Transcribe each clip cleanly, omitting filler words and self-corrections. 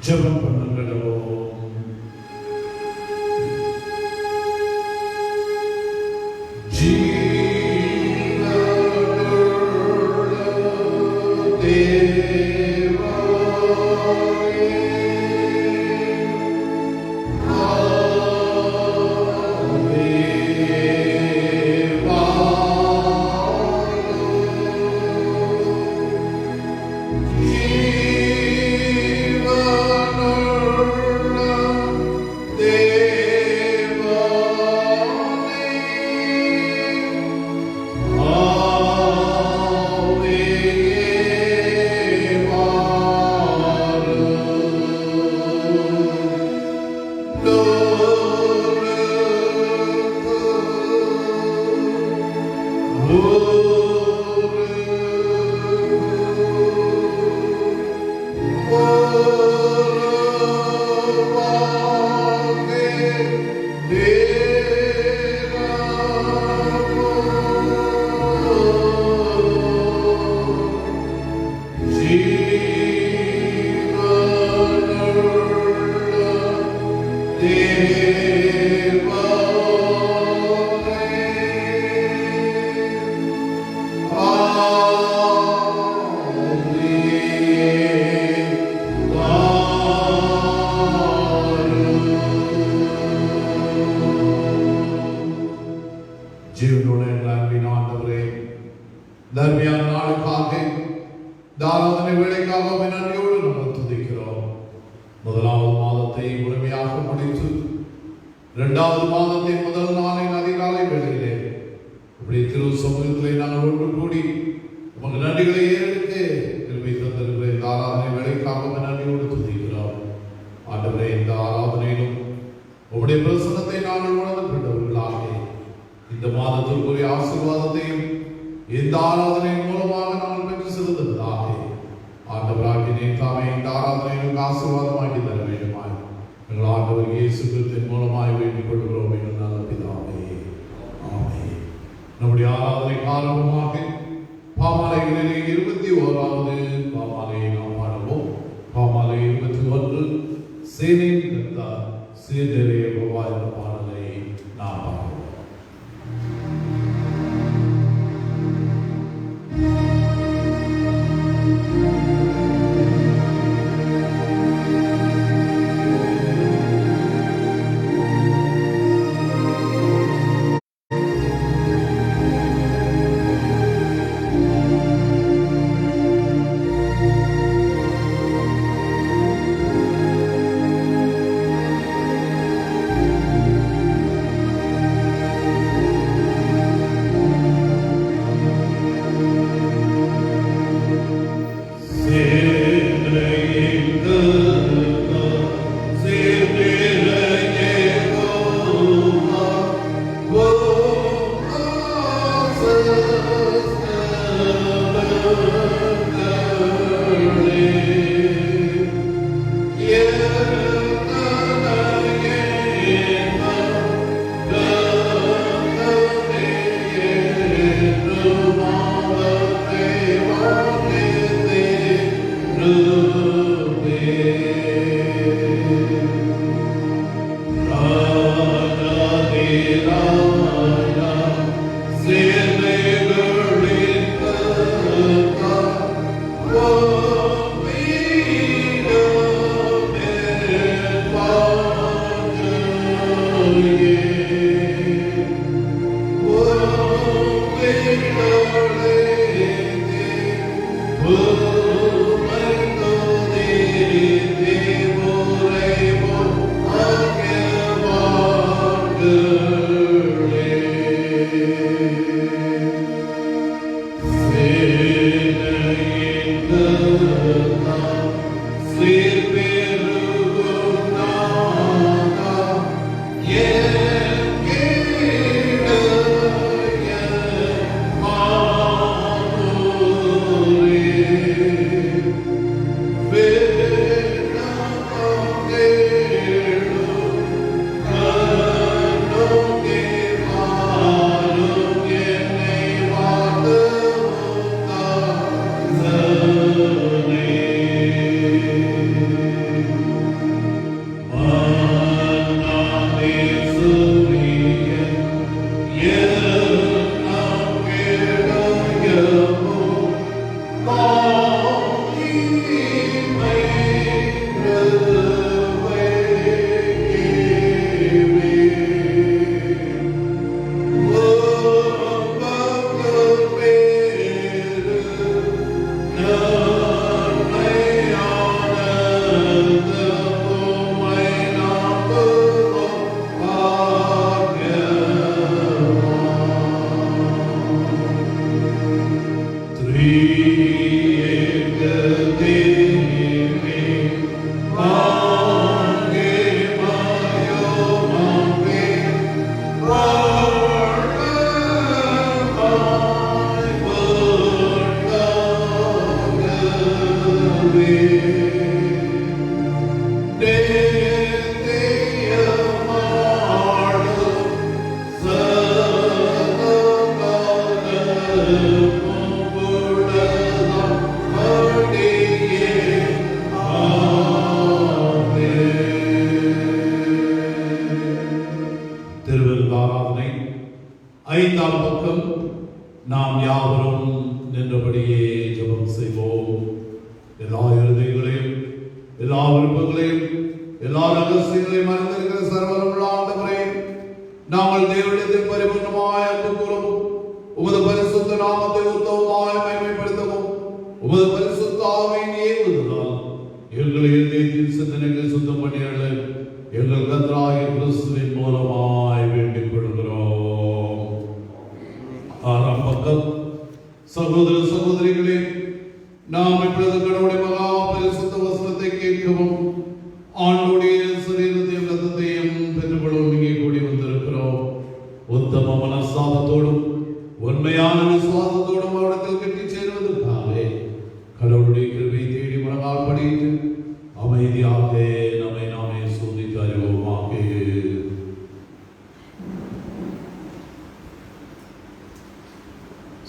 ஜெபம் பண்ணுங்களோ. நாம் யாவரும் நின்றபடியே ஜெபம் செய்வோம். எல்லா இருதயங்களையும், எல்லா விருப்பங்களையும், எல்லா ரகசியங்களையும் அறிந்திருக்கிற சர்வவல்லமையுள்ள ஆண்டவரே, நாங்கள் தேவனிடத்தில் பரிபூர்ணமாய் அன்பு கூறவும், உமது பரிசுத்த நாமத்தை உத்தமமாய் மகிமைப்படுத்தவும், உமது பரிசுத்த ஆவியின் ஏவுதலால் எங்களை இதயத்தின் சிந்தனைகளை சுத்தம் பண்ணியருள எங்கள் கர்த்தராகிய கிறிஸ்துவின் மூலமாய் வேண்டிக் கொள்கிறோம். ஆறாம் பக்கம். சகோதர சகோதரிகளே, நாம் இப்பொழுது கடவுளுடைய மகா பரிசுத்த வசனத்தை கேட்கவும் ஆண்டவருடைய சரீரத்தையும் இரத்தத்தையும் பெற்றுக்கொள்ளவும் இங்கே கூடி வந்திருக்கிறோம். உத்தம மனஸ்தாபத்தோடும் உண்மையான விசுவாசத்தோடும் அவரிடத்தில் கட்டிச் சேருவதற்காக கடவுளுடைய கிருபை தேடி மனமார்படியிட்டு அமைதியாக நம்மை நாமே சோதித்து அறிவோமாக.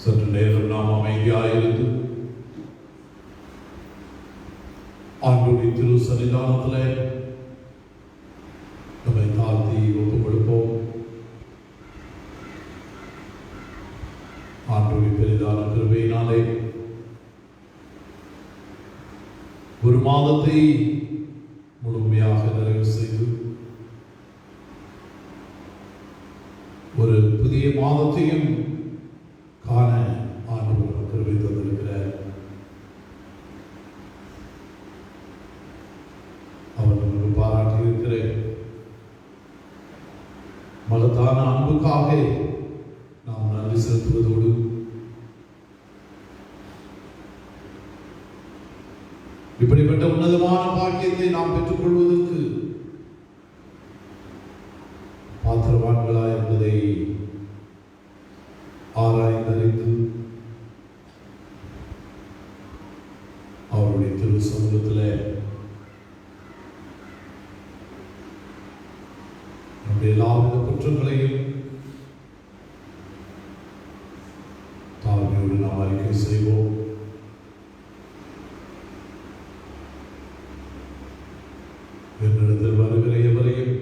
சற்று நேரம் நாம் அமைதியாயிருந்து ஆண்டவருடைய திரு சன்னிதானத்திலே நம்மை தாழ்த்தி ஒப்புக் கொடுப்போம். ஆண்டவருடைய பெரிதான கிருபையினாலே ஒரு மாதத்தை முழுமையாக நிறைவு செய்து ஒரு புதிய மாதத்தையும் காண ஆண்டவர் கிருபை தந்திருக்கிறார். அவர்களுக்கு பாராட்டி இருக்கிற மகத்தான அன்புக்காக நாம் நன்றி செலுத்துவதோடு இப்படிப்பட்ட உன்னதமான பாக்கியத்தை நாம் பெற்றுக் கொள்வதற்கு பாத்திரவான்களா என்பதை ஆராய்ந்தறிந்து அவருடைய திரு சமூகத்தில் நம்முடைய எல்லாவித குற்றங்களையும் தாழ்மையோடு நாம் அறிக்கை செய்வோம். என்னிடத்தில் வருகிற எவரையும்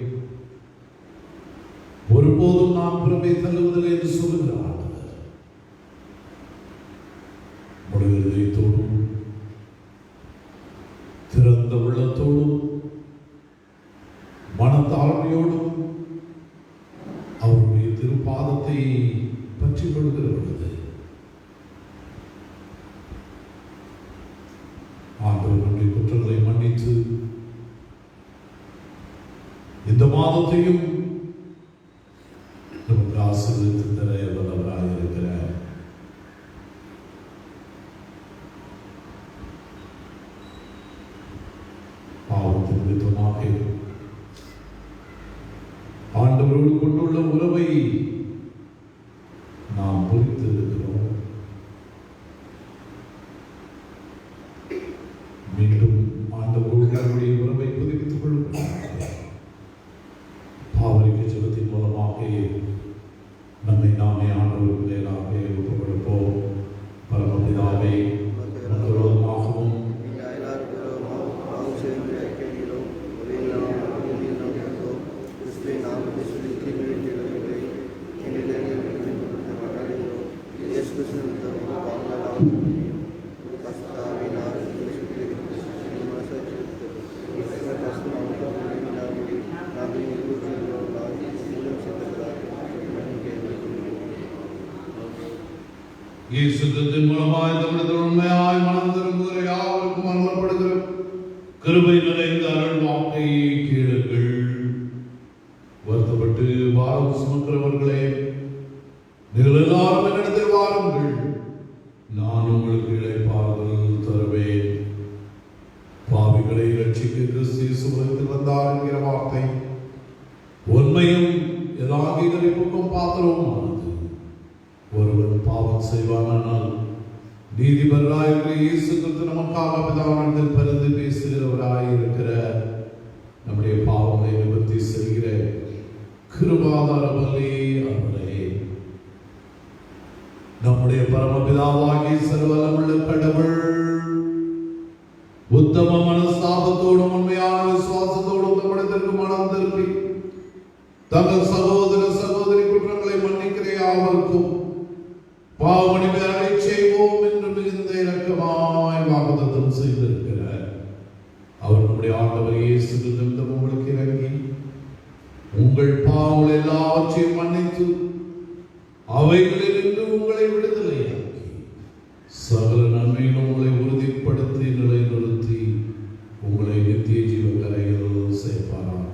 ஒருபோதும் நாம் புறமே தள்ளுவதில்லை என்று சொல்லுகிறார். இதயத்தோடும் திறந்த உள்ளத்தோடும் மனத்தாழ்மையோடும் அவருடைய திருப்பாதத்தை பற்றி கொள்கிற பொழுது ஆண்டவர் நம்முடைய குற்றங்களை மன்னித்து இந்த மாதத்தையும் நமக்கு ஆசீர்வதித்து தர வல்லவராக இருக்கிறார். பாவத்தின் விதமாக ஆண்டவரோடு கொண்டுள்ள உறவை நாம் புரிந்து இருக்கிறோம். மீண்டும் ஆண்டவரோடு நம்முடைய உறவை புதுப்பித்துக் கொள்ளுங்கள். பாவரிக்க ஜெபத்தின் மூலமாக நம்மை நாமே ஆண்டவருக்கு நேராக ஒப்புக் கொடுப்போம். பரமபிதாவே, விரோதமாகவும் இயேசுவின் மூலமாய் தமிழத்தில் உண்மையாய் மனம் திரும்புகிற யாருக்கும் அருளப்படுகிற கிருபை நிறைந்த அருள் வாக்கை கேளுங்கள். வருத்தப்பட்டு பாரம் சுமக்கிறவர்களே, நீங்கள் எல்லாரும் என்னிடத்தில் வாருங்கள், நான் உங்களுக்கு இளைப்பாறுதல் தருவேன். பாவிகளை ரட்சிக்க கிறிஸ்து இயேசு உலகத்தில் வந்தார் என்கிற வார்த்தை உண்மையும் எல்லா அங்கீகரிப்புக்கும் பாத்திரமானது. ஒருவன் பாவம் செய்வானால் நீதிபதியாகிய இயேசு கிறிஸ்து நமக்காக பிதாவிடத்தில் பரிந்து பேசுகிறவராயிருக்கிற நம்முடைய பாவங்களை நிவர்த்தி செய்கிற கிருபாதார பலி அவரே. நம்முடைய பரமபிதாவாகிய சர்வவல்லமையுள்ள கடவுள் உத்தம மனஸ்தாபத்தோடும் உண்மையான விசுவாசத்தோடும் நம்மிடத்திற்கு மனம் திருப்பி தங்கள் சகோதர சகோதரி குற்றங்களை மன்னிக்கிற யாவருக்கும் பாவ உங்கள் பாவங்கள் எல்லாவற்றையும் மன்னித்து அவைகளிலிருந்து உங்களை விடுதலையாக்கி சகல நன்மையிலும் உங்களை உறுதிப்படுத்தி நிலைநிறுத்தி உங்களை நித்திய ஜீவன் கரையில் சேர்ப்பாராக.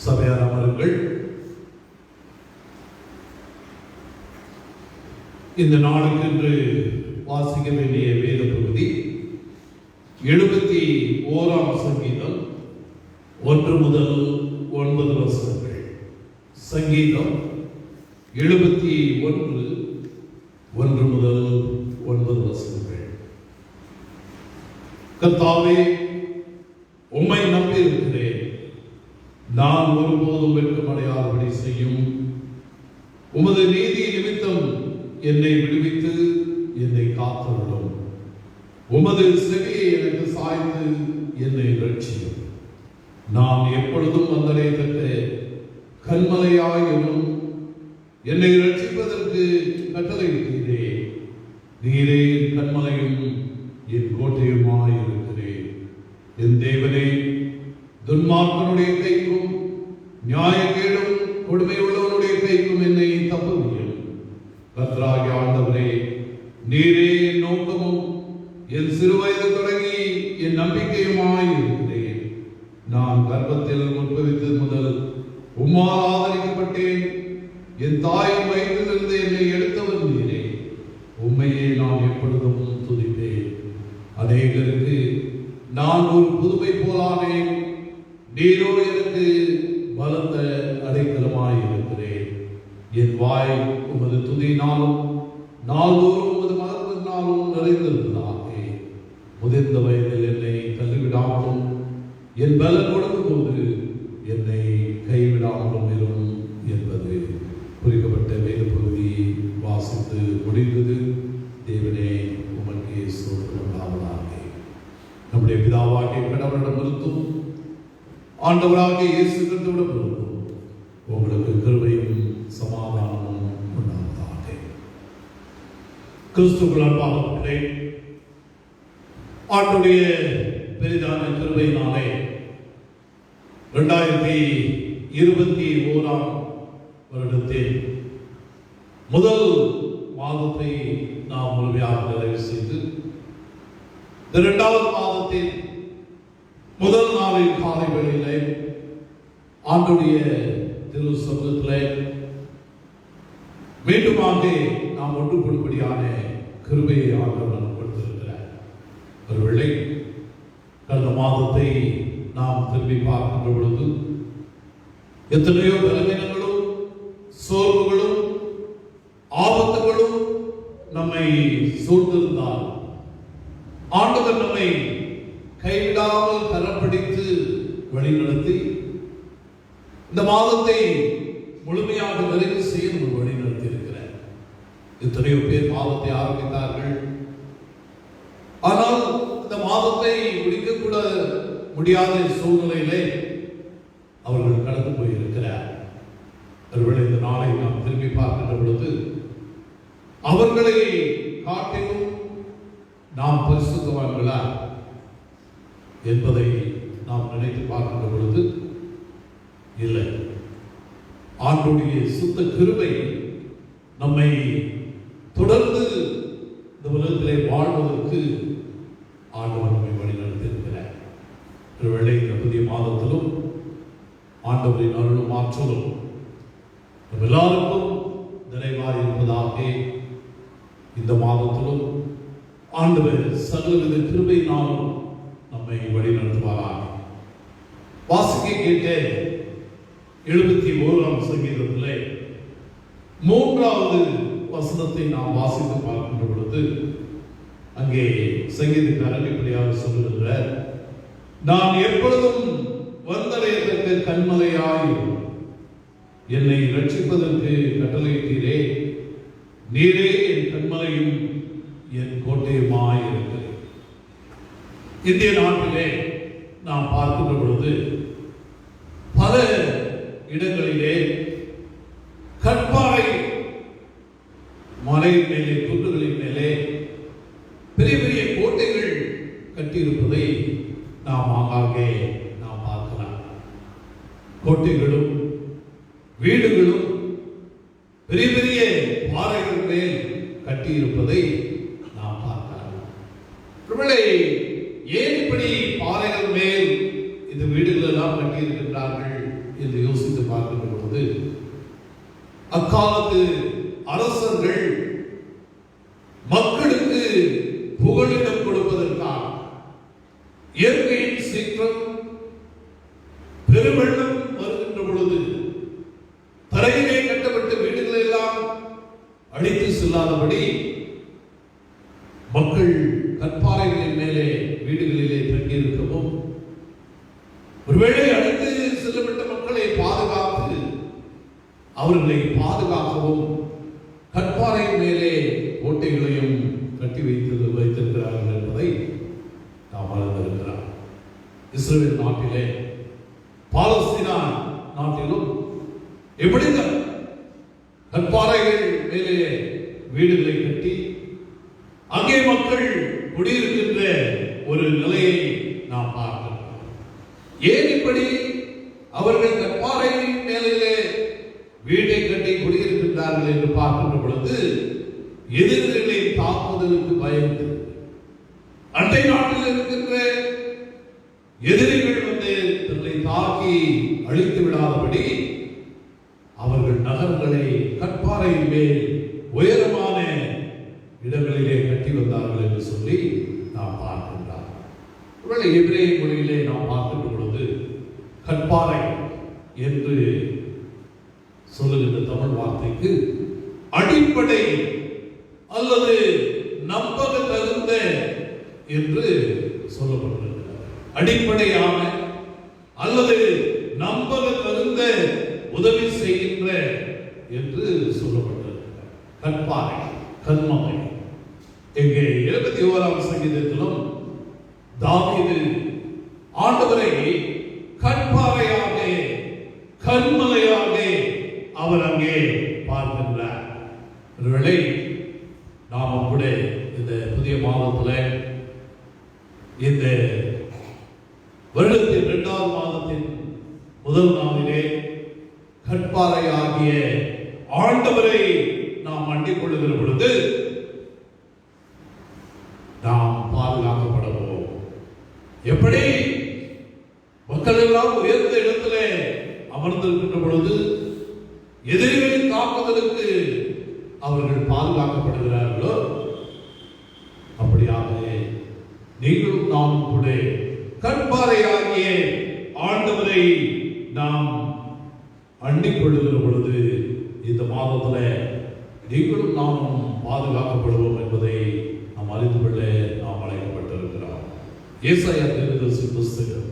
சபையார் அமருங்கள். இந்த நாளுக்கென்று வாசிக்க வேண்டிய வேத பகுதி 71ஆம் சங்கீதம் 1 முதல் 9 வசனங்கள். சங்கீதம் 71 1 முதல் 9 வசனங்கள். கர்த்தாவே, உம்மை நம்பியிருக்கிறேன், நான் ஒருபோதும் வெட்கமடையாதபடி செய்யும். உமது நீதி நிமித்தம் என்னை விடுவித்து என்னை காத்தருளும். உமது செவியை எனக்கு சாய்ந்து என்னை ரட்சியும். நான் எப்பொழுதும் வந்தடையத்தக்க கன்மலையாயினும் என்னை ரட்சிப்பதற்கு கட்டளையிட்டீரே. நீரே என் கன்மலையும் என் கோட்டையுமாயிருக்கிறேன். என் தேவனே, துன்மார்க்கனுடைய கைக்கும் நியாயக்கேடும் கொடுமையுள்ளவனுடைய கைக்கும் என்னை தப்புவியும். கர்த்தராகிய ஆண்டவரே, நீரே என் நோக்கமும் என் சிறுவயது தொடங்கி என் நம்பிக்கையுமாயிருக்கிறேன். நான் கர்ப்பத்தில் உட்பவித்தது முதல் உம்மால் ஆதரிக்கப்பட்டேன். என் தாயின் வயிற்றிலிருந்து என்னை எடுத்தவர் நீரே. உம்மையே நான் எப்பொழுதும் துதிப்பேன். அநேகருக்கு நான் ஒரு புதுமை போலானேன். நீரோ எனக்கு பலத்த அடைக்கலமாயிருக்கிறேன். என் வாய் உமது துதியினாலும் நாள்தோறும் உமது மகத்தினாலும் நிறைந்திருந்ததாக. முதிர்ந்த வயதில் என்னை தள்ளிவிடாமலும் என் பலன் கொடுக்கும் போது என்னை கைவிடாமலும் இரும் என்பது குறிக்கப்பட்ட வேத பகுதி வாசித்து முடிந்தது. தேவனே, உமக்கே ஸ்தோத்திரம் உண்டாவதாக. நம்முடைய பிதாவாகிய கடவுளிடமிருந்தும் ஆண்டவராகிய இயேசு கிறிஸ்துவிடமிருந்தும் உங்களுக்கு கிருபையும் சமாதானமும் உண்டாவதாக. கிறிஸ்துவுக்குள் அன்பானவர்களே, ஆண்டுடைய பெரிதான கிருபையினாலே 2021ஆம் வருடத்தில் முதல் மாதத்தை நாம் முழுமையாக நிறைவு செய்து, இந்த 2வது மாதத்தில் முதல் நாளில் காலை வேளையிலே ஆண்டுடைய திரு சமூகத்திலே மீண்டுமாக நாம் ஒன்றுபடும்படியான கிருபையை ஆண்டவர் நமக்கு கொடுத்திருக்கிறார். ஒருவேளை கடந்த மாதத்தை நாம் திரும்பி பார்க்கின்ற பொழுது எத்தனையோ பலவீனங்களும் சோர்வுகளும் ஆபத்துகளும் நம்மை சூழ்ந்திருந்தால் ஆண்டவர் நம்மை கைவிடாமல் கரம் பிடித்து வழிநடத்தி இந்த மாதத்தை முழுமையாக நிறைவு செய்ய நம்ம வழிநடத்தி இருக்கிறார். எத்தனையோ பேர் மாதத்தை ஆரம்பித்தார்கள், ஆனால் இந்த மாதத்தை முடிக்கக்கூட முடியாத சூழ்நிலையிலே அவர்கள் கடந்து போயிருக்கிறார். ஒருவேளை இந்த நாளை நாம் திரும்பி பார்க்கின்ற பொழுது அவர்களை காட்டிலும் நாம் பரிசுத்தவான்களா என்பதை நாம் நினைத்து பார்க்கின்ற பொழுது இல்லை. ஆண்டுடைய சுத்த கிருபை நம்மை தொடர்ந்து இந்த உலகத்திலே வாழ்வதற்கு ஆண்டவர் நம்மை வழிநடத்தியிருக்கிறார். ஒருவேளை இந்த புதிய மாதத்திலும் ஆண்டவரின் அருளும் ஆற்றலும் நம்ம எல்லாருக்கும் நிறைவாக இருப்பதாக இந்த மாதத்திலும் ஆண்டவர் சகலவித கிருபையினாலும் நம்மை வழிநடத்துவாராக. வாசிக்க கேட்ட 71ஆம் சங்கீதத்திலே 3வது வசனத்தை நாம் வாசித்து பார்க்கின்ற பொழுது அங்கே சங்கீதக்காரர் இப்படியாக சொல்லுகிறார், நான் எப்பொழுதும் வந்தடையத்தக்க கன்மலையாயும் என்னை ரட்சிப்பதற்கு கட்டளையிட்டீரே. நீரே என் கன்மலையும் என் கோட்டையுமாயிருக்கிறேன். இந்திய நாட்டிலே நாம் பார்க்கின்ற பொழுது பல இடங்களிலே கற்பாறை மலை மேலே குன்றுகளின் மேலே பெரிய பெரிய கோட்டைகள் கட்டியிருப்பதை நாம் ஆங்காங்கே நாம் பார்க்கலாம். கோட்டைகளும் வீடுகளும் பெரிய பெரிய பாறைகள் மேல் கட்டியிருப்பதை நாம் பார்க்கலாம். ஏன் இப்படி பாறைகள் மேல் இந்த வீடுகள் எல்லாம் கட்டியிருக்கின்றார்கள் என்று யோசித்து பார்க்கின்ற பொழுது, அக்காலத்து அரசர்கள் மக்களுக்கு புகலிடம் கொடுப்பதற்காக இயற்கையின் சீற்றம் பெருவெள்ளம் வருகின்ற பொழுது தரையிலே கட்டப்பட்ட வீடுகள் எல்லாம் அடித்து செல்லாதபடி மக்கள் கற்பாறைகளின் மேலே வீடுகளிலே தங்கியிருக்கவும், ஒருவேளை அடித்து செல்லப்பட்ட மக்களை பாதுகாத்து அவர்களை பாதுகாக்கவும் கற்பாறை மேலே கோட்டைகளையும் கட்டி வைத்திருக்கிறார்கள் என்பதை நாம் அறிந்திருக்கிறோம். இஸ்ரேல் நாட்டிலே பாலஸ்தீனா நாட்டிலும் எப்படி கற்பாறைகள் மேலே வீடுகளை கட்டி அங்கே மக்கள் குடியிருக்கின்ற ஒரு நிலையை நாம் பார்க்கிறோம். ஏன் இப்படி அவர்கள் கற்பாறைகளின் மேலே வீட்டை கட்டி குடியிருக்கின்றார்கள் என்று பார்க்கின்ற பொழுது, எதிரிகளை தாக்குதலுக்கு பயந்து அண்டை நாட்டில் இருக்கின்ற எதிரிகள் வந்து தன்னை தாக்கி அழித்து விடாதபடி அவர்கள் நகரங்களை கற்பாறையின் மேல் உயரமான இடங்களிலே கட்டி வந்தார்கள் என்று சொல்லி நாம் பார்க்கின்றோம். எபிரேய மொழியிலே நாம் பார்க்கின்ற பொழுது கற்பாறை என்று சொல்லுகின்ற தமிழ் வார்த்தைக்கு அடிப்படை அல்லது நம்பக தகுந்த என்று சொல்லப்பட்டிருக்கிறது. அடிப்படையான அல்லது நம்பக தகுந்த உதவி செய்கின்ற என்று சொல்லப்பட்டிருக்கிறது. கற்பாறை, கண்மலை. இங்கே 71ஆம் சங்கீதத்திலும் தாவீது ஆண்டவரை கற்பாறையாக, கண்மலையாக அவர் அங்கே பார்க்கின்றார். ஒருவேளை நாம் கூட இந்த புதிய மாதத்தில், இந்த வருடத்தின் 2வது மாதத்தின் முதல் நாளிலே கற்பாறை ஆகிய ஆண்டவரை நாம் அண்டிக் கொள்ளுகிற பொழுது நாம் பாதுகாக்கப்படுவோம். எப்படி மக்கள் எல்லாம் உயர்ந்த இடத்திலே அமர்ந்திருக்கின்ற பொழுது எதிரிகளின் தாக்குதலுக்கு அவர்கள் பாதுகாக்கப்படுகிறார்களோ, அப்படியாக நீங்களும் நாமும் கூட கற்பாறையாகிய ஆண்டவரை நாம் அண்டிக் கொள்ளுகிற பொழுது இந்த மாதத்தில் நீங்களும் நாமும் பாதுகாக்கப்படுவோம் என்பதை நாம் அறிந்து கொள்ள நாம் அழைக்கப்பட்டிருக்கிறோம். ஏசாயா தீர்க்கதரிசி புஸ்தகம்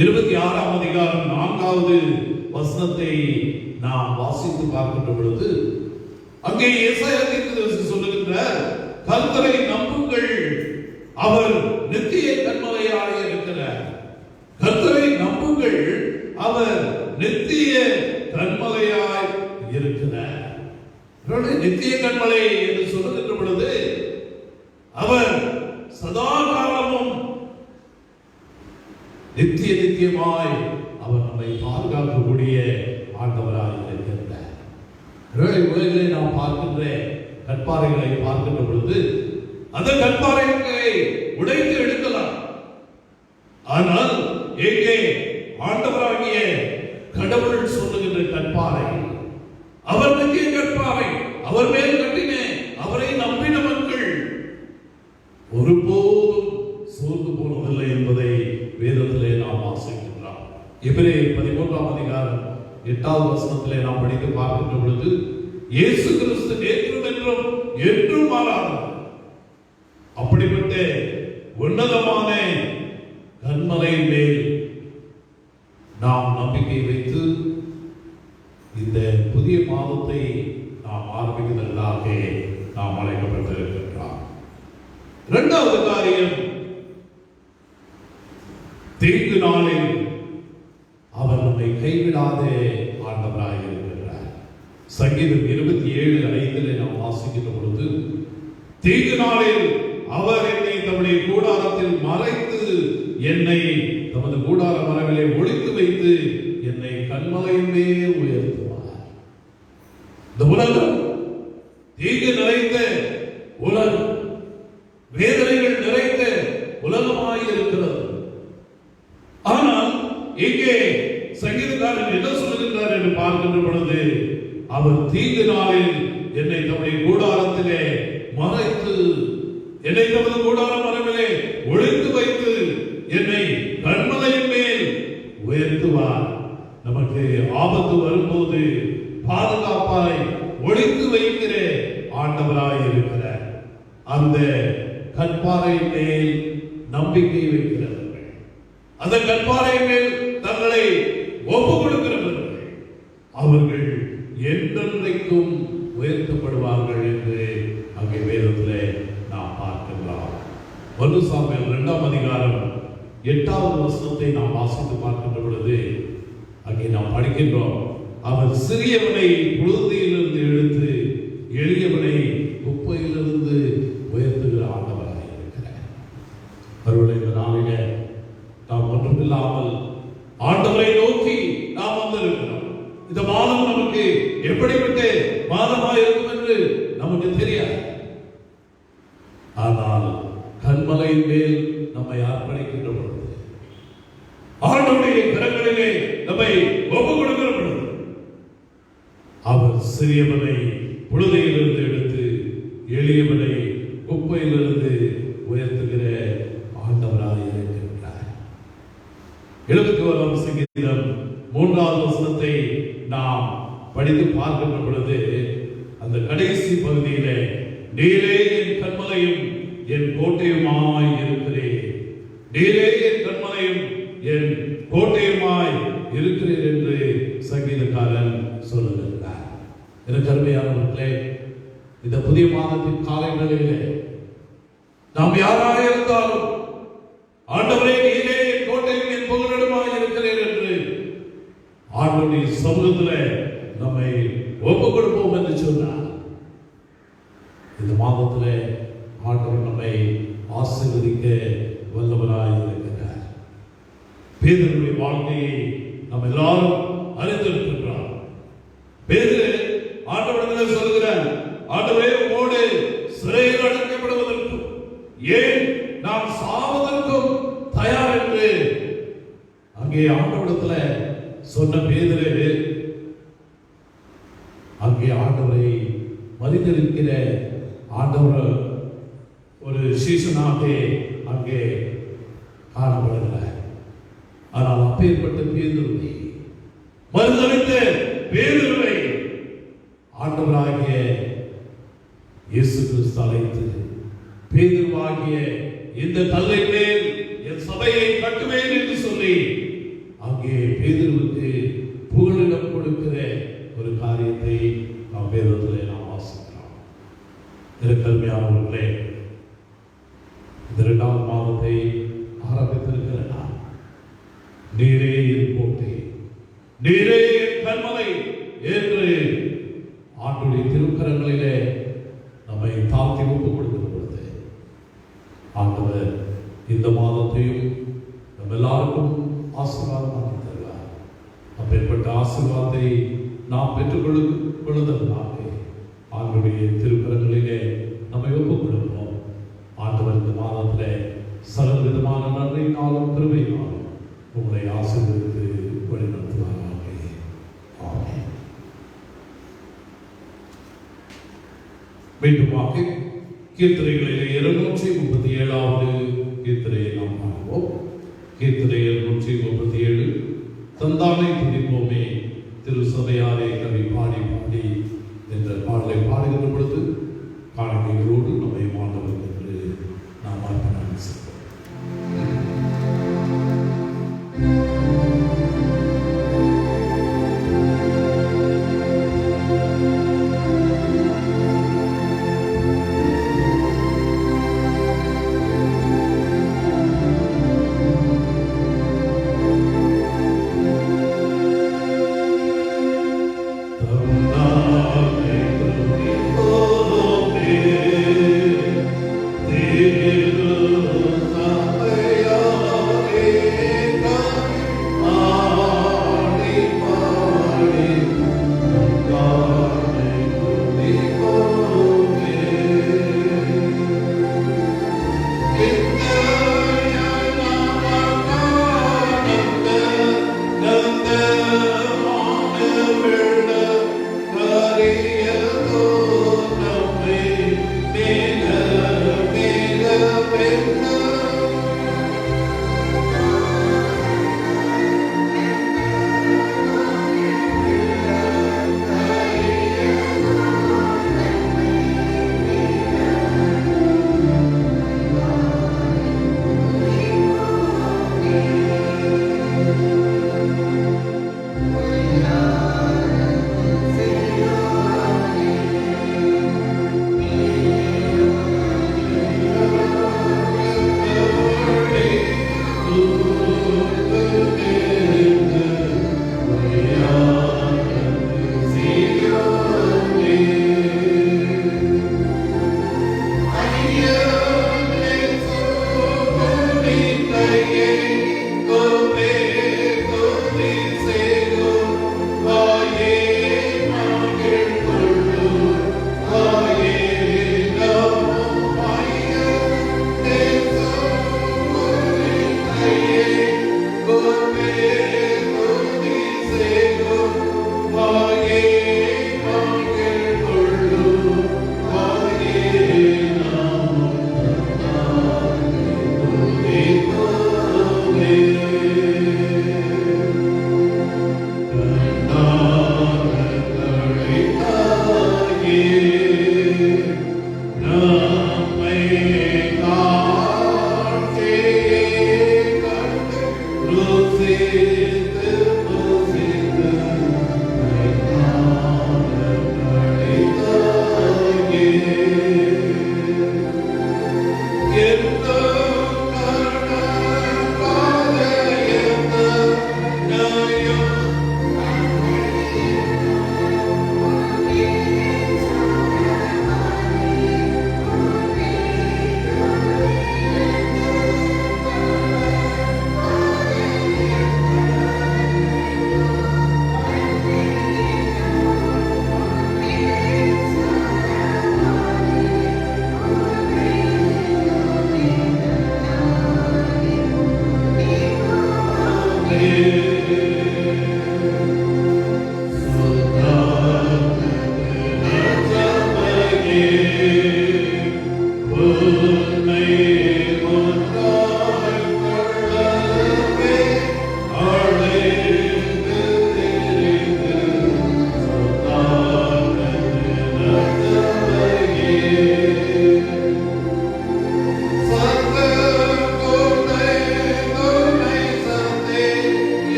26ஆம் அதிகாரம் 4வது வசனத்தை நாம் வாசித்து பார்க்கின்ற பொழுது, அங்கே ஏசாயா தீர்க்கதரிசி சொல்லுகின்றார், கர்த்தரை நம்புங்கள், அவர் நித்திய கன்மலையாக இருக்கிறார். கர்த்தரை நம்புங்கள், அவர் நித்திய கன்மலையாய் இருக்கிறார். நித்திய கன்மலை என்று சொல்லுகின்ற பொழுது அவர் சதா காலமும் நித்தியமாய் அவர் நம்மை பாதுகாக்கக்கூடிய ஆண்டவராக இருக்கிறார். உலகிலே நாம் பார்க்கின்ற கற்பாறைகளை பார்க்கின்ற பொழுது அந்த கற்பாறைகளை உடைத்து எடுக்கலாம். ஆனால் எங்கே ஆண்டவராகிய கடவுள் சொல்லுகின்ற கற்பாறை, அவர் நித்திய கற்பாறை, அவர் மேல் கட்டின அவரை நம்பின மக்கள் ஒருபோதும் சோர்ந்து போனதில்லை என்பதை வேதத்திலே நாம் வாசிக்கின்றோம். எபிரேயர் 13ஆம் அதிகாரம் 8வது வசனத்திலே நாம் படித்து பார்க்கின்ற பொழுது, இயேசு கிறிஸ்து நேற்றும் என்றும் என்றும் மாறாதவர். அப்படிப்பட்ட உன்னதமான கன்மலையின் மேல் நாம் நம்பிக்கை வைத்து இந்த புதிய மாதத்தை நாம் ஆரம்பிக்கிறதாக நாம் அழைக்கப்பட்டிருக்கின்றோம். 2வது காரியம், தீங்கு நாளில் அவர் நம்மை கைவிடாத ஆண்டவராக இருக்கிறார். சங்கீதம் 27:5 நாம் வாசிக்கின்ற பொழுது, தீங்கு நாளில் அவர் என்னை தம்முடைய கூடாரத்தில் மறைத்து என்னை தமது கூடார மரபிலே ஒளித்து வைத்து என்னை கண்மலையின் மேல் உயர்த்துவார். இந்த உலகம் தீங்கு நிறைந்த உலகம், வேதனைகள் நிறைந்த உலகமாய் இருக்கிறது. ஆனால் இங்கே சங்கீதக்காரன் என்ன சொல்லுகின்றார் என்று பார்க்கின்ற பொழுது, அவர் தீங்கு நாளில் என்னை தம்முடைய கூடாரத்திலே மறைத்து, என்னை தமது கூடார மரபிலே ஒளித்து வைத்து என்னை கண்மலையின் மேல் உயர்த்துவார். நமக்கு ஆபத்து வரும்போது பாதுகாப்பாய் ஒளித்து வைக்கிற ஆண்டவராய் இருக்கிறார். அந்த கற்பாறை மேல் நம்பிக்கை வைக்கிறவர்கள், அந்த கற்பாறை மேல் தங்களை ஒப்புக் கொடுக்கிறவர்கள், அவர்கள் என்றென்றைக்கும் உயர்த்தப்படுவார்கள் என்று அங்கே வேதத்திலே நாம் பார்க்கின்றோம். 1 சாமுவேல் 2ஆம் அதிகாரம் 8வது வசனத்தை நாம் வாசித்து பார்க்கின்ற பொழுது அங்கே நாம் படிக்கின்றோம், அவர் சிறியவனை புழுதியிலிருந்து எடுத்து எளியவனை குப்பையிலிருந்து உயர்த்துகிற ஆண்டவராக இருக்கிறார். அவருடைய இந்த நாளிலே நாம் ஒன்றுமில்லாமல் ஆண்டவரை நோக்கி நாம் வந்திருக்கிறோம். இந்த மாதம் நமக்கு எப்படிப்பட்ட மாதமாக இருக்கும் என்று நமக்கு தெரியாது. ஆனால் கண்மலையின் மேல் நம்மை அர்ப்பணிக்கின்ற பொழுது, ஆண்டவருடைய கரங்களிலே நம்மை ஒப்புக் கொடுக்கிற பொழுது, அவர் சிறியவனை புழுதியிலிருந்து எடுத்து எளியவனை குப்பையிலிருந்து உயர்த்துகிற ஆண்டவராக இருக்கிறார். 71ஆம் சங்கீதம் 3வது வசனத்தை நாம் படித்து பார்க்கின்ற பொழுது, அந்த கடைசி பகுதியிலே, நீரே என் கண்மலையும் என் கோட்டையுமாய் இருக்கிறேன், நீரே என் கண்மலையும் என் கோட்டையுமாய் இருக்கிறேன் என்று சங்கீதக்காரன் சொல்லுகிறார். எனக்கு அருமையானவர்களே, இந்த புதிய மாதத்தின் காலை வேளையிலே நாம் யாராக இருந்தாலும், ஆண்டவரே நீரே என் கோட்டையும் என் புகலிடமாய் இருக்கிறேன் என்று ஆண்டவருடைய சமூகத்திலே நம்மை ஒப்புக் கொடுப்போம் என்று சொன்னார். இந்த மாதத்திலே ஆண்டவர் நம்மை ஆசீர்வதிக்க வல்லவராய் இருக்கிறார். பேதுருவின் வாழ்க்கையை நாம் எல்லாரும் அறிந்திருக்கின்றோம். பேதுரு ஆண்டவரிடத்தில் சொல்கிறார், ஆண்டவரே உம்மோடு சிறையில் அடைக்கப்படுவதற்கும் ஏன் நாம் சாவதற்கும் தயார் என்று அங்கே ஆண்டவரிடத்தில் சொன்ன பேதுரு அங்கே ஆண்டவரை மதித்திருக்கிற ஆண்டவர் ஒரு சீசனாக அங்கே காணப்படுகிறார். ஆனால் அப்பேற்பட்ட பேதுருவை, மறுதலித்த பேதுருவை ஆண்டவராகிய இயேசு கிறிஸ்து அழைத்து, பேதுருவாகிய இந்த கல்லை மேல் என் சபையை கட்டுவேன் என்று சொல்லி அங்கே பேதுருவுக்கு புகலிடம் கொடுக்கிற ஒரு காரியத்தை நாம் வேதத்திலே நாம் வாசிக்கிறோம். கல்வியானவர்களே, இந்த 2வது மாதத்தை ஆரம்பித்திருக்கிற நான், நீரே என் கோட்டை, நீரே என் கண்மலை என்று ஆண்டுடைய திருக்கரங்களிலே நம்மை தாழ்த்தி ஒப்புக் கொடுக்கிற பொழுது, ஆண்டவர் இந்த மாதத்தையும் நம்ம எல்லாருக்கும் ஆசீர்வாதமாக தருவார். அப்பேற்பட்ட ஆசீர்வாதத்தை நாம் பெற்றுக் கொள்வதற்காக ஆண்டவருடைய திருக்கரங்களிலே நம்மை ஒப்புக் கொடுப்போம். ஆண்டவர் இந்த மாதத்திலே சகல விதமான நன்மையினாலும் கிருபையினாலும் உங்களை ஆசீர்வதித்து வழிநடத்துவாராக. ஆமென். மீண்டுமாக கீர்த்தனைகளிலே 237வது கீர்த்தனையை நாம் காணுவோம். கீர்த்தனை 237, தந்தானை துதிப்போமே திரு சபையாரே கவி பாடி பாடி என்ற பாடலை பாடுகின்ற பொழுது காணிக்கைகளோடு நம்மை மாண்டவர் என்று நாம் அர்ப்பணம் செய்வோம்.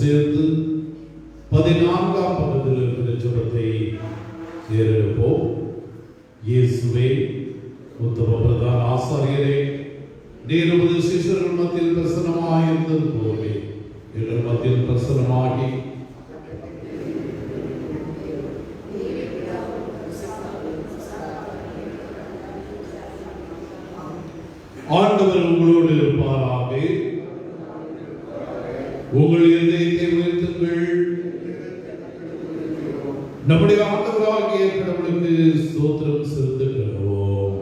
சேர்ந்து 14ஆம் பக்கத்தில் இருக்கிற ஜெபத்தை ஏறெடுப்போம். இயேசுவே, உத்தம பிரதான ஆசாரியரே, நீர் உமது சிஷ்யர்கள் மத்தியில் பிரசன்னமாயிருந்தது போலே எங்கள் மத்தியில் பிரசன்னமாகி ஆண்டவர் உங்களோடு இருப்பாராக. உங்கள் இதயத்தை உயர்த்துங்கள். நம்முடைய ஆண்டவராகிய கடவுளுக்கு ஸ்தோத்திரம் செலுத்துகிறோம்.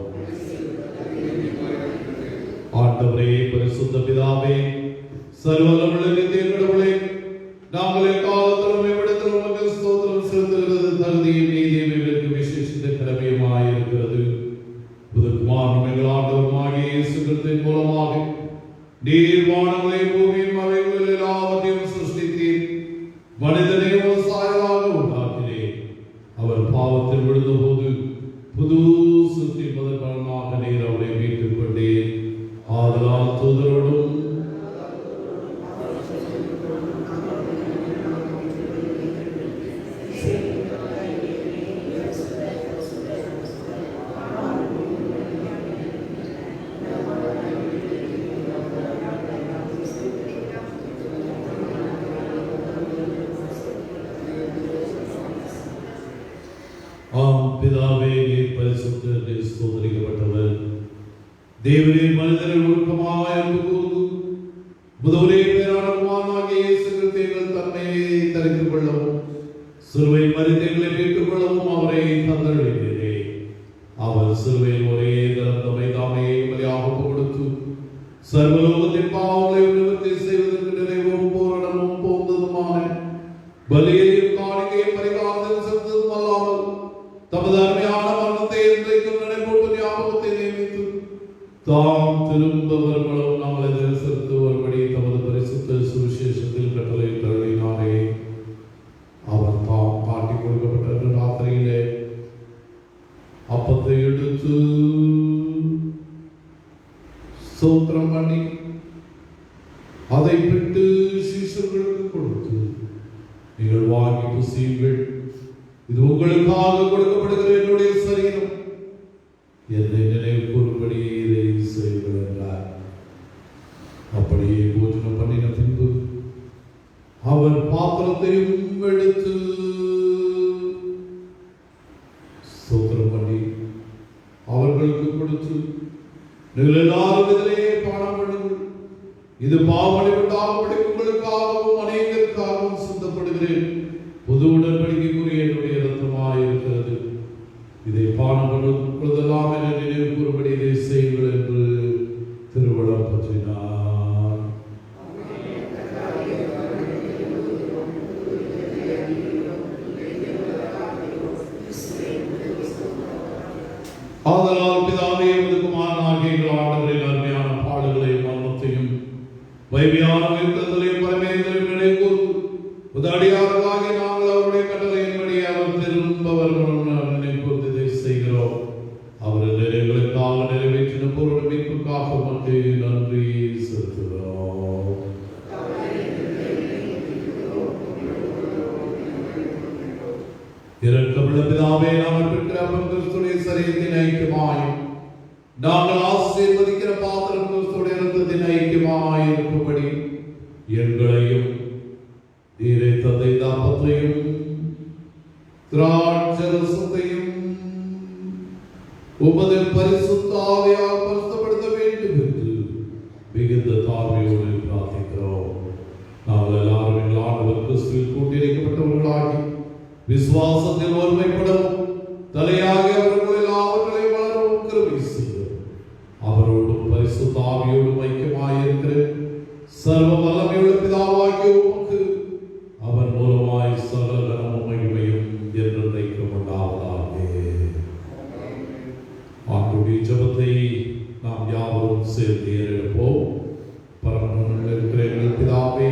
ஆண்டவரே, பரிசுத்த பிதாவே, சர்வவல்லமையுள்ள நித்திய கடவுளே, நாங்கள் எக்காலத்திலும் எவ்விடத்திலும் உமக்கு ஸ்தோத்திரம் செலுத்துகிறது தகுதியும் நீதியும் எங்களுக்கு விசேஷித்த கடமையுமாயிருக்கிறது. புதுக்குமாரனும் எங்கள் ஆண்டவருமாகிய இயேசு கிறிஸ்துவின் மூலமாக நீர் வானங்களை பூமியும் அவைகளில் எல்லாவற்றையும் சிருஷ்டித்தீர். மனிதனை ஒரு சாயலாக உண்டாக்கினீர். அவர் பாவத்தில் விழுந்தபோது புது சிருஷ்டி முதற்பலனாக நீர் அவரை மீட்டுக் கொண்டீர். ஆதலால் தூதரோடும் பிதாவே, நீர் பரிசுத்த ஸ்தோத்திரிக்கப்பட்டவர். தேவனே, மனிதர்கள் ஒழுக்கமாய் அன்பு கூர்ந்து முதலே பேரான குமாரனாகிய இயேசு கிறிஸ்துவின் தன்மையை தரித்துக் கொள்ளவும் சிலுவை மரித்தவர்களை மீட்டுக் கொள்ளவும் அவரை தந்தளித்தீரே. அவர் சிலுவையில் ஒரே தரம் தம்மை தாமே பலியாக கொடுத்து சர்வலோகத்தின் பாவங்களை நிவர்த்தி செய்வதற்கு நிறைவும் பூரணமும் போந்ததுமான பலியையும் காணிக்கையும் பரிகாரத்தில் செலுத்ததும் அல்லாமல் தமது அருமையான மரணத்தை என்றைக்கும் நினைப்போட்டு ஞாபகத்தை நியமித்து தாம் திரும்ப வருமளவும் நாங்கள் எதிர் செலுத்து வரும்படி தமது பரிசுத்த சுவிசேஷத்தில் கட்டளை தருளினாரே. அவர் தாம் காட்டி கொடுக்கப்பட்ட ராத்திரியிலே அப்பத்தை எடுத்து ஸ்தோத்திரம் பண்ணி அதை விட்டு சீஷர்களுக்கு கொடுத்து, நீங்கள் வாங்கி புசியுங்கள், இது உங்களுக்காக கொடுக்கப்படுகிற என்னுடைய சரீரம், என்னை நினைவு கூறும்படி இதை செய்யுங்கள் என்றார். அப்படியே போஜனம் பண்ணின பின்பு அவர் பாத்திரத்தையும் எடுத்து ஸ்தோத்திரம் பண்ணி அவர்களுக்கு கொடுத்து, நீங்கள் எல்லாரும் இதிலே பானம் பண்ணுங்கள், இது பாவமளிப்பட்டாகும்படி உங்களுக்காகவும் அநேகருக்காகவும் சிந்தப்படுகிறேன் புது உடன்படிக்கைக்குரிய என்னுடைய இரத்தமாய் இருக்கிறது, இதை பானம் பண்ணும் பொழுதெல்லாம் என நினைவு கூறும்படி இதை செய்யுங்கள் என்று திருவள்ளுவர் பற்றினார். ஆதலால் பிதாவே, குமாரனாகிய எங்கள் ஆண்டவரின் அருமையான பாடுகளையும் மரணத்தையும் வைமையான உயிர்த்தெழுதலையும் பரமேந்திரன் நினைவு கூர்ந்து உதடியார்களாகிய நாங்கள் அவருடைய கட்டளையின்படி அவர் திரும்ப வருகிறோம் நினைவு கூர்ந்து இதை செய்கிறோம். அவர் நிறைவுகளுக்காக நிறைவேற்றின பொருள் மீட்புக்காக மட்டும் நன்றி செலுத்துகிறோம். இரக்கமுள்ள பிதாவே, நாங்கள் பெற்ற கிறிஸ்துடைய சரீரத்தின் ஐக்கியமாயும் நாங்கள் ஆசீர்வதிக்கிற பாத்திரம் கிறிஸ்துடைய இரத்தத்தின் ஐக்கியமாய் இருக்கும்படி எங்களையும் நீரை தந்தை தாபத்தையும் திராட்சரசத்தையும் உமது பரிசுத்த ஆவியால் பரிசுத்தப்படுத்த வேண்டும் என்று மிகுந்த தாழ்மையோடு பிரார்த்திக்கிறோம். நாங்கள் எல்லாரும் எங்கள் ஆண்டவர் கிறிஸ்துவில் கூட்டியிருக்கப்பட்டவர்களாகி விசுவாசத்தில் ஒருமைப்படவும் தலையாகி அவர்கள் எல்லாவற்றையும் வளரவும் கிருபை செய்யும். அவரோடும் பரிசுத்த ஆவியோடும் ஐக்கியமாயிருக்கிற சர்வ வல்லமையுள்ள பிதாவாகிய உமக்கு அவர் மூலமாய் சகல மகிமையும் என்றென்றைக்கும் உண்டாவதாக. ஆண்டுடைய ஜெபத்தை நாம் யாவரும் சேர்ந்து ஏறெடுப்போம். பரமண்டலத்தில் இருக்கிற எங்கள் பிதாவே,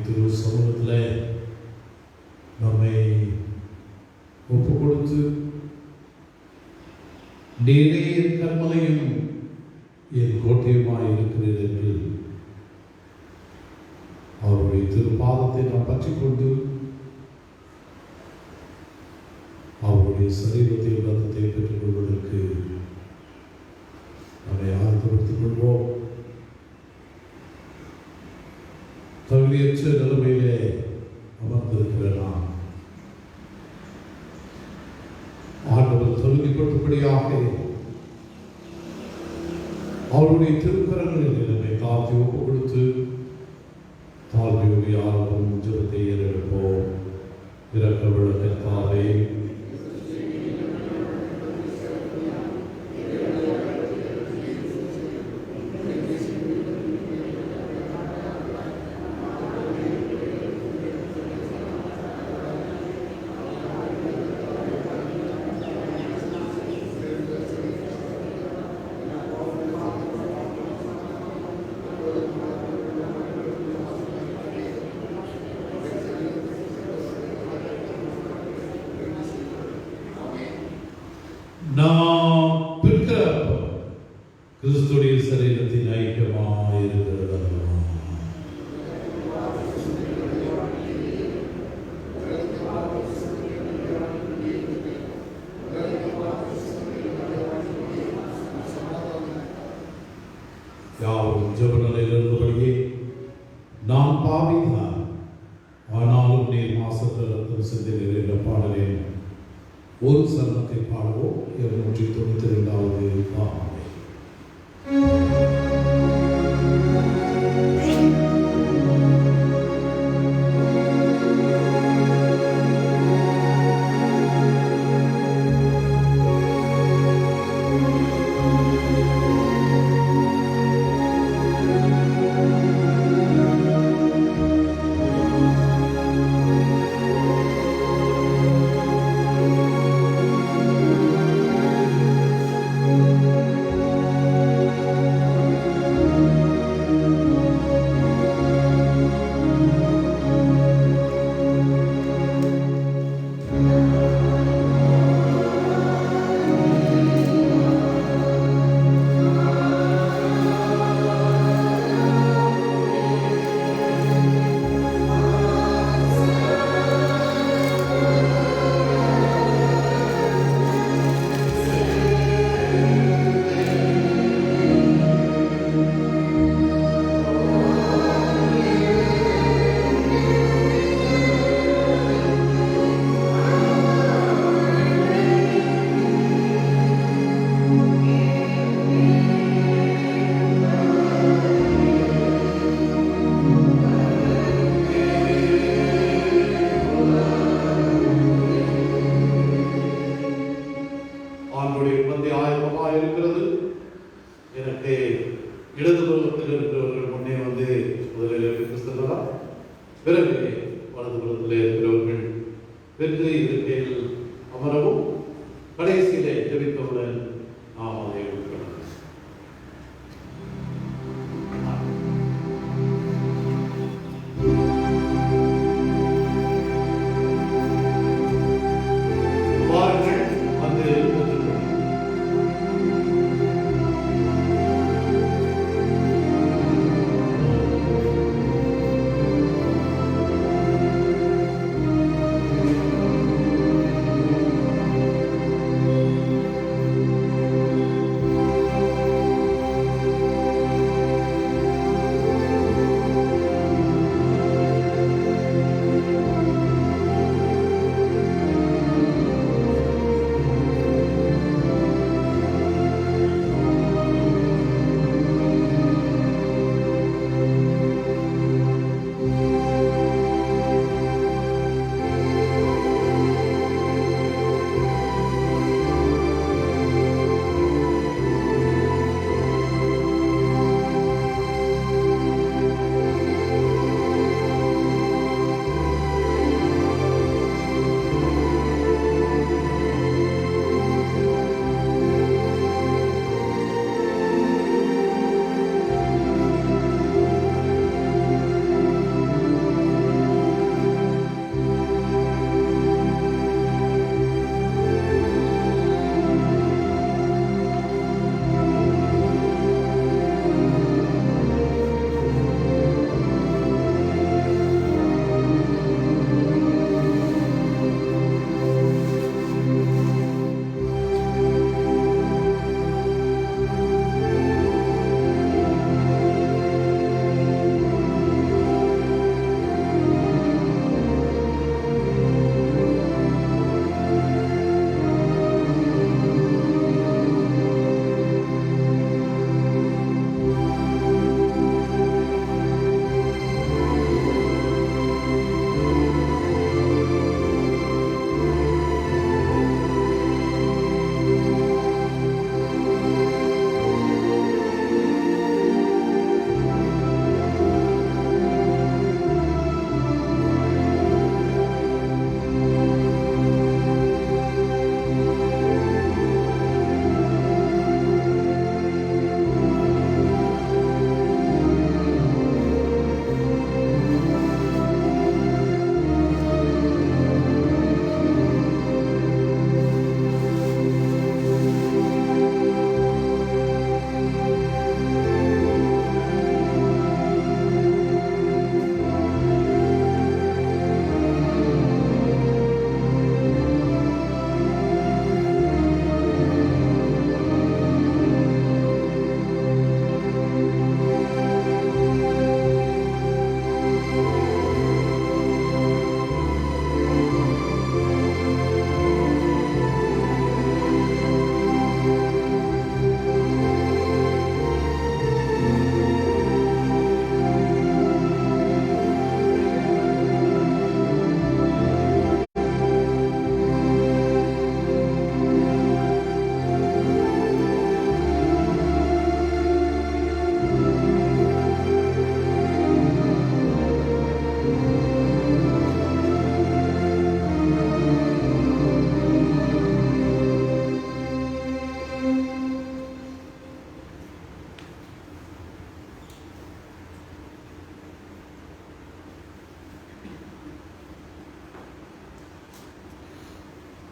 திரு சமூகத்தில் நம்மை ஒப்பு கொடுத்து நீரே என் கண்மலையும் என் கோட்டையுமாய் இருக்கிறீர் என்று அவருடைய திருப்பாதத்தை நாம் பற்றிக் கொண்டு அவருடைய சரீரத்தை ரத்தத்தை பெற்றுக் கொள்வதற்கு நம்மை ஆயத்தப்படுத்திக் கொள்வோம். தகுதியற்ற நிலைமையிலே அமர்ந்திருக்கிற நாம் ஆண்டவர் தகுதிப்படுத்தபடியாக அவருடைய திருக்கரங்களில் நம்மை தாழ்த்தி ஒப்பு கொடுத்து தாழ்மையோடு யாரும் ஜெபத்தை ஏறெடுப்போம். இரக்கமுள்ள கர்த்தாவே, நீர் மாசற்ற ரத்தம் சிந்தினீர் என்ற பாடலே ஒரு சரணத்தை பாடுவோம். 292வது பாடல்.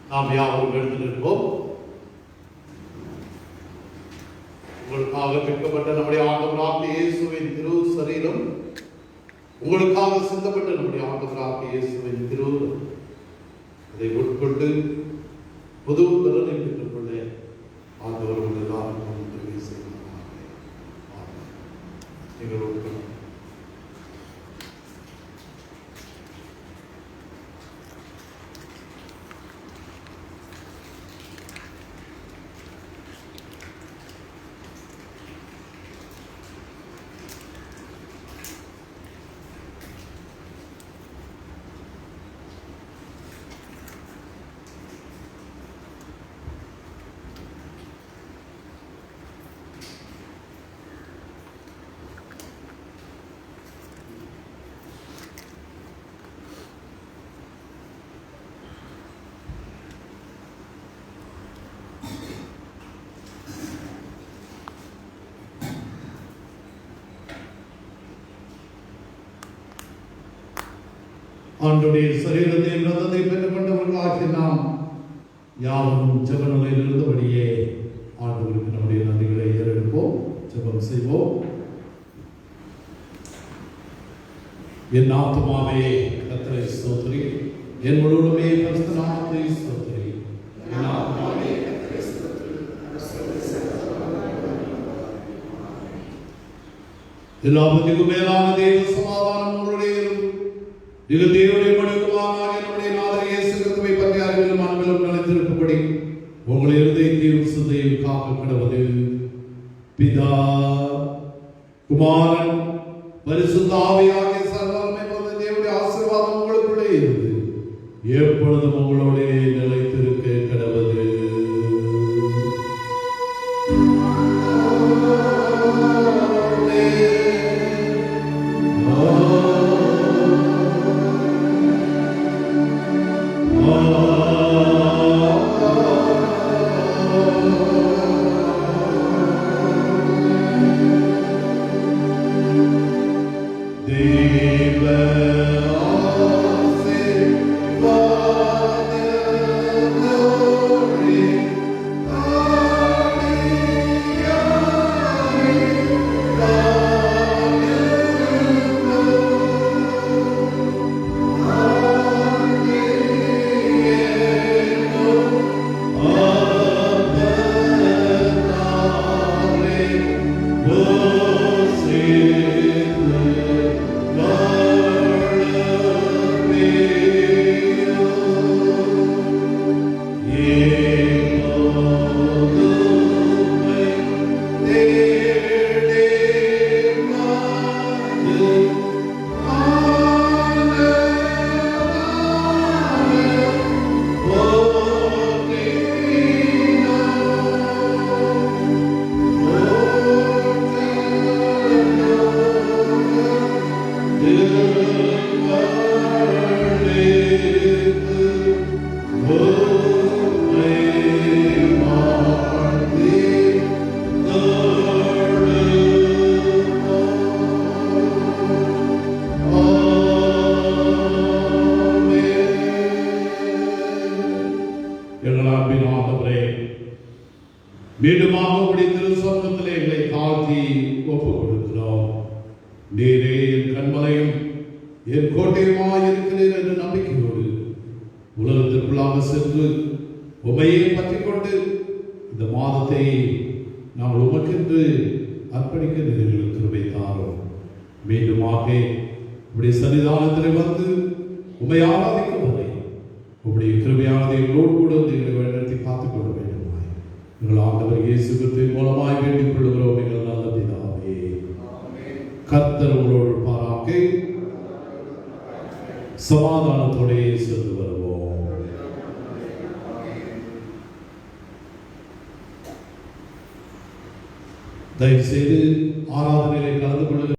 நாம் யாவரும் எழுந்து நிற்போம். உங்களுக்காக மீட்கப்பட்ட நம்முடைய ஆண்டவராகிய இயேசுவின் திரு சரீரம், உங்களுக்காக சிந்தப்பட்ட நம்முடைய ஆண்டவராகிய இயேசுவின் திரு அதை உட்கொண்டு புது பலனை பெற்றுக் கொள்ள ஆண்டவர் எல்லாருக்கும் உதவி செய்வார். நீங்கள் உட்கொள்ள ஆண்டவருடைய சரீரத்தை ரத்தத்தை பெற்றுக் கொண்டவர்களாகிய நாம் யாவரும் ஜெப நிலையில் இருந்தபடியே ஆண்டவருக்கு நம்முடைய நன்றிகளை ஏறெடுப்போம், ஜெபம் செய்வோம். என் ஆத்துமாவே கர்த்தரை ஸ்தோத்திரி, என் முழுவதுமே பரிசுத்த நாமத்தை ஸ்தோத்திரி. என் ஆத்துமாவே கர்த்தரை ஸ்தோத்திரி. எல்லாவற்றுக்கும் மேலான தேவ சமாதானம் உங்களுடைய இது தேவனுடைய மனுக்குமாராக நம்முடைய நாதர் இயேசு கிறிஸ்துவை பற்றி அறிவிலும் அன்பிலும் நிலைத்திருக்கும்படி உங்களை இருதயத்தையும் சிந்தையும் காக்க கடவுது. பிதா, குமாரன், பரிசுத்த ஆவியாகிய சர்வவல்லமை பொருந்திய தேவனுடைய ஆசீர்வாதம் உங்களுக்குள்ளே இருந்து எப்பொழுதும் உங்களோடே நிலைத்திருக்க கடவுது. மீண்டுமாக உடைய திருச்சமூகத்திலே எங்களை தாழ்த்தி ஒப்புக் கொடுக்கிறோம். நீரே என் கண்மலையும் என் கோட்டையுமாய் இருக்கிறீர் என்ற நம்பிக்கையோடு உலகத்திற்குள்ளாக சென்று உமையை பற்றிக் கொண்டு இந்த மாதத்தை நாம் உமக்கென்று அர்ப்பணிக்க எங்களுக்கு கிருபை தாரும். மீண்டுமாக உடைய சன்னிதானத்தில் வந்து உமை ஆராதிக்கும் வரை உடைய கிருபையானதை எங்களோடு கூட எங்களை வழிநடத்தி காத்துக் கொள்ள வேண்டும். எங்கள் ஆண்டவர் இயேசு கிறிஸ்துவின் மூலமாய் வேண்டிக் கொள்கிறோம் எங்கள் நல்ல பிதாவே. கர்த்தர் உங்களோடு இருப்பாராக. சமாதானத்தோடே சென்று வருவோம். தயவு செய்து ஆராதனையை கலந்து கொள்ள